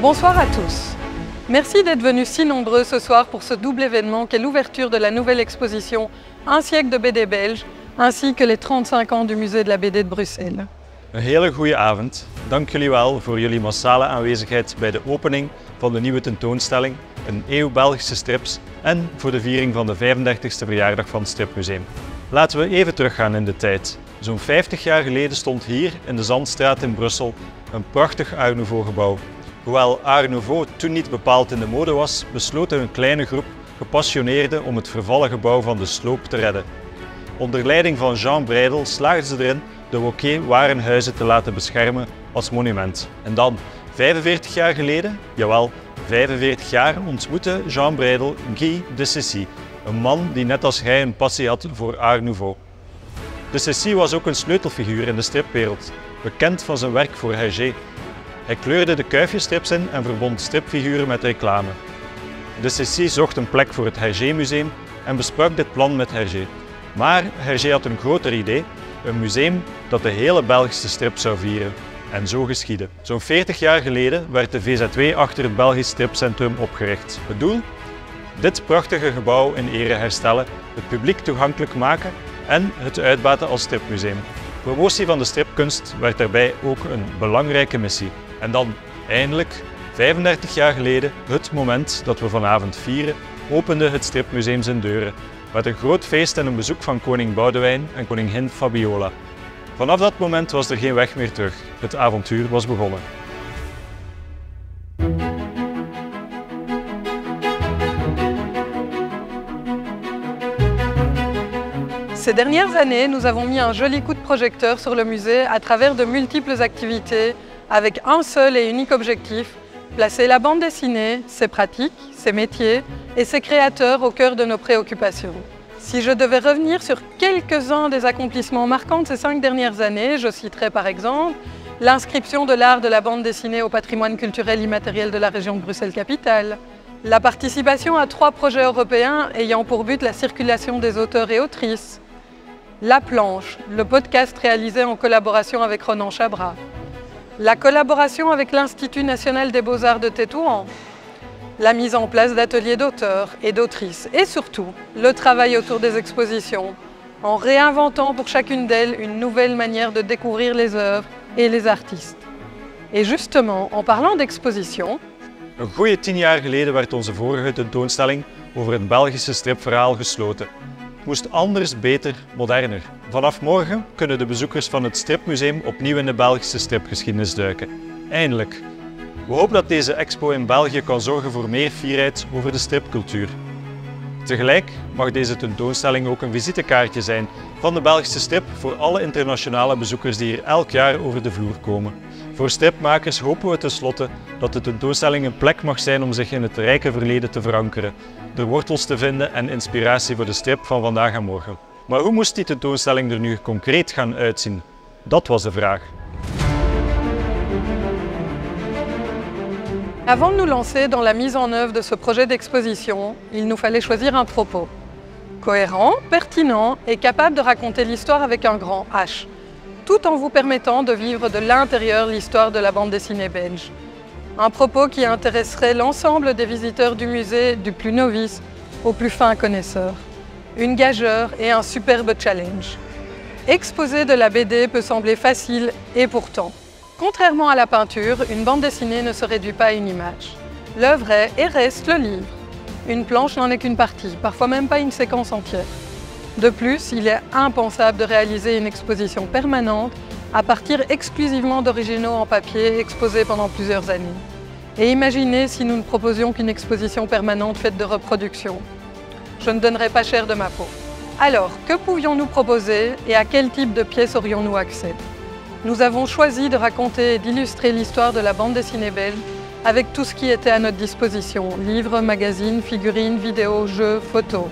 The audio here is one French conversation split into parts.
Bonsoir à tous. Merci d'être venus si nombreux ce soir pour ce double événement qu'est l'ouverture de la nouvelle exposition Un siècle de BD belge, ainsi que les 35 ans du musée de la BD de Bruxelles. Een hele goede avond. Dank jullie wel voor jullie massale aanwezigheid bij de opening van de nieuwe tentoonstelling Een eeuw Belgische strips en voor de viering van de 35e verjaardag van het Stripmuseum. Laten we even teruggaan in de tijd. Zo'n 50 jaar geleden stond hier in de Zandstraat in Brussel een prachtig Art Nouveau gebouw. Hoewel Art Nouveau toen niet bepaald in de mode was, besloot een kleine groep gepassioneerden om het vervallen gebouw van de sloop te redden. Onder leiding van Jean Breidel slaagden ze erin de Wauquiez-warenhuizen te laten beschermen als monument. En dan, 45 jaar geleden, jawel, 45 jaar, ontmoette Jean Breidel Guy de Cessy, een man die net als hij een passie had voor Art Nouveau. De Cessy was ook een sleutelfiguur in de stripwereld, bekend van zijn werk voor Hergé. Hij kleurde de kuifjestrips in en verbond stripfiguren met reclame. De Cessy zocht een plek voor het Hergé-museum en besprak dit plan met Hergé. Maar Hergé had een groter idee, een museum dat de hele Belgische strip zou vieren. En zo geschiedde. Zo'n 40 jaar geleden werd de VZW achter het Belgisch Stripcentrum opgericht. Het doel? Dit prachtige gebouw in ere herstellen, het publiek toegankelijk maken en het uitbaten als stripmuseum. Promotie van de stripkunst werd daarbij ook een belangrijke missie. En dan, eindelijk, 35 jaar geleden, het moment dat we vanavond vieren, opende het Stripmuseum zijn deuren. Met een groot feest en een bezoek van koning Boudewijn en koningin Fabiola. Vanaf dat moment was er geen weg meer terug. Het avontuur was begonnen. Ces dernières années, nous avons mis un joli coup de projecteur sur le musée à travers de multiples activités avec un seul et unique objectif, placer la bande dessinée, ses pratiques, ses métiers et ses créateurs au cœur de nos préoccupations. Si je devais revenir sur quelques-uns des accomplissements marquants de ces 5 dernières années, je citerai par exemple l'inscription de l'art de la bande dessinée au patrimoine culturel immatériel de la région de Bruxelles-Capitale, la participation à 3 projets européens ayant pour but la circulation des auteurs et autrices, La Planche, le podcast réalisé en collaboration avec Ronan Chabra, la collaboration avec l'Institut national des beaux-arts de Tétouan, la mise en place d'ateliers d'auteurs et d'autrices et surtout le travail autour des expositions, en réinventant pour chacune d'elles une nouvelle manière de découvrir les œuvres et les artistes. Et justement, en parlant d'exposition... Een goede 10 jaar geleden werd onze vorige tentoonstelling over het Belgische stripverhaal gesloten. Het moest anders, beter, moderner. Vanaf morgen kunnen de bezoekers van het Stripmuseum opnieuw in de Belgische stripgeschiedenis duiken. Eindelijk. We hopen dat deze expo in België kan zorgen voor meer fierheid over de stripcultuur. Tegelijk mag deze tentoonstelling ook een visitekaartje zijn van de Belgische strip voor alle internationale bezoekers die hier elk jaar over de vloer komen. Voor stripmakers hopen we tenslotte dat de tentoonstelling een plek mag zijn om zich in het rijke verleden te verankeren, er wortels te vinden en inspiratie voor de strip van vandaag en morgen. Maar hoe moest die tentoonstelling er nu concreet gaan uitzien? Dat was de vraag. Avant de nous lancer dans la mise en œuvre de ce projet d'exposition, il nous fallait choisir un propos. Cohérent, pertinent et capable de raconter l'histoire avec un grand H, tout en vous permettant de vivre de l'intérieur l'histoire de la bande dessinée belge. Un propos qui intéresserait l'ensemble des visiteurs du musée, du plus novice au plus fin connaisseur. Une gageure et un superbe challenge. Exposer de la BD peut sembler facile et pourtant. Contrairement à la peinture, une bande dessinée ne se réduit pas à une image. L'œuvre est et reste le livre. Une planche n'en est qu'une partie, parfois même pas une séquence entière. De plus, il est impensable de réaliser une exposition permanente à partir exclusivement d'originaux en papier exposés pendant plusieurs années. Et imaginez si nous ne proposions qu'une exposition permanente faite de reproductions. Je ne donnerais pas cher de ma peau. Alors, que pouvions-nous proposer et à quel type de pièces aurions-nous accès ? Nous avons choisi de raconter et d'illustrer l'histoire de la bande dessinée belge avec tout ce qui était à notre disposition, livres, magazines, figurines, vidéos, jeux, photos.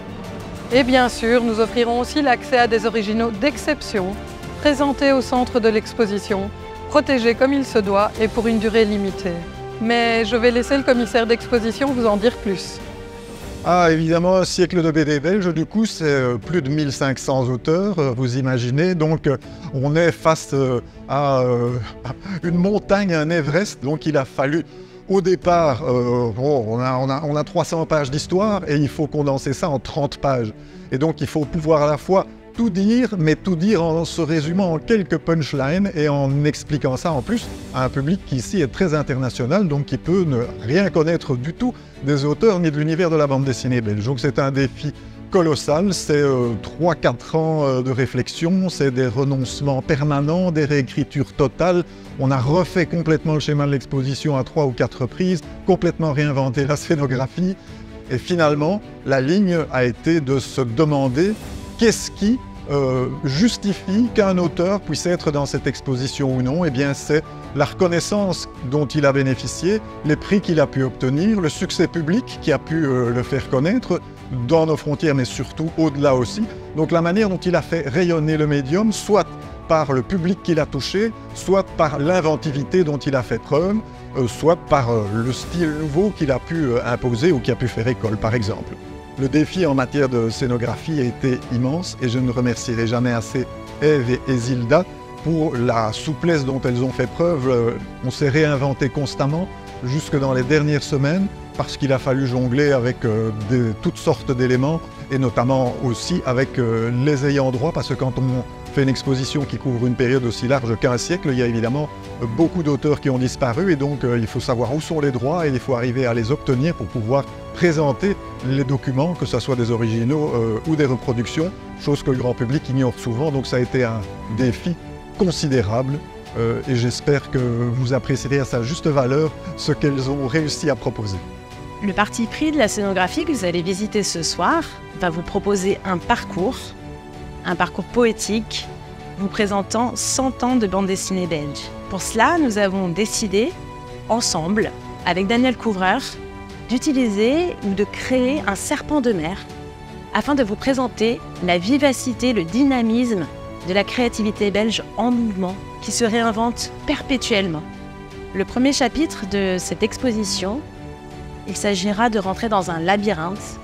Et bien sûr, nous offrirons aussi l'accès à des originaux d'exception, présentés au centre de l'exposition, protégés comme il se doit et pour une durée limitée. Mais je vais laisser le commissaire d'exposition vous en dire plus. Ah, évidemment, un siècle de BD belge, du coup, c'est plus de 1500 auteurs, vous imaginez. Donc, on est face à une montagne, un Everest. Donc, il a fallu Au départ, on a 300 pages d'histoire et il faut condenser ça en 30 pages. Et donc il faut pouvoir à la fois tout dire, mais tout dire en se résumant en quelques punchlines et en expliquant ça en plus à un public qui ici est très international, donc qui peut ne rien connaître du tout des auteurs ni de l'univers de la bande dessinée belge. Donc c'est un défi colossal, c'est 3-4 ans de réflexion, c'est des renoncements permanents, des réécritures totales. On a refait complètement le schéma de l'exposition à 3 ou 4 reprises, complètement réinventé la scénographie. Et finalement, la ligne a été de se demander qu'est-ce qui justifie qu'un auteur puisse être dans cette exposition ou non. Eh bien, c'est la reconnaissance dont il a bénéficié, les prix qu'il a pu obtenir, le succès public qui a pu le faire connaître dans nos frontières, mais surtout au-delà aussi. Donc la manière dont il a fait rayonner le médium, soit par le public qu'il a touché, soit par l'inventivité dont il a fait preuve, soit par le style nouveau qu'il a pu imposer ou qui a pu faire école, par exemple. Le défi en matière de scénographie a été immense et je ne remercierai jamais assez Ève et Zilda pour la souplesse dont elles ont fait preuve. On s'est réinventé constamment jusque dans les dernières semaines parce qu'il a fallu jongler avec toutes sortes d'éléments et notamment aussi avec les ayants droit, parce que quand on fait une exposition qui couvre une période aussi large qu'un siècle, il y a évidemment beaucoup d'auteurs qui ont disparu et donc il faut savoir où sont les droits et il faut arriver à les obtenir pour pouvoir présenter les documents, que ce soit des originaux ou des reproductions, chose que le grand public ignore souvent. Donc ça a été un défi considérable et j'espère que vous apprécierez à sa juste valeur ce qu'elles ont réussi à proposer. Le parti pris de la scénographie que vous allez visiter ce soir va vous proposer un parcours poétique vous présentant 100 ans de bande dessinée belge. Pour cela, nous avons décidé, ensemble, avec Daniel Couvreur, d'utiliser ou de créer un serpent de mer afin de vous présenter la vivacité, le dynamisme de la créativité belge en mouvement qui se réinvente perpétuellement. Le premier chapitre de cette exposition, il s'agira de rentrer dans un labyrinthe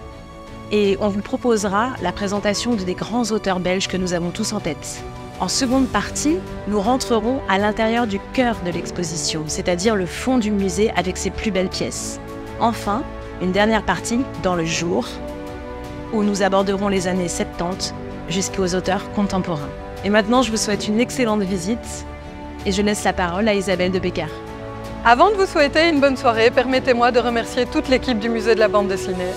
et on vous proposera la présentation des grands auteurs belges que nous avons tous en tête. En seconde partie, nous rentrerons à l'intérieur du cœur de l'exposition, c'est-à-dire le fond du musée avec ses plus belles pièces. Enfin, une dernière partie dans le jour, où nous aborderons les années 70 jusqu'aux auteurs contemporains. Et maintenant, je vous souhaite une excellente visite et je laisse la parole à Isabelle de Becker. Avant de vous souhaiter une bonne soirée, permettez-moi de remercier toute l'équipe du Musée de la bande dessinée.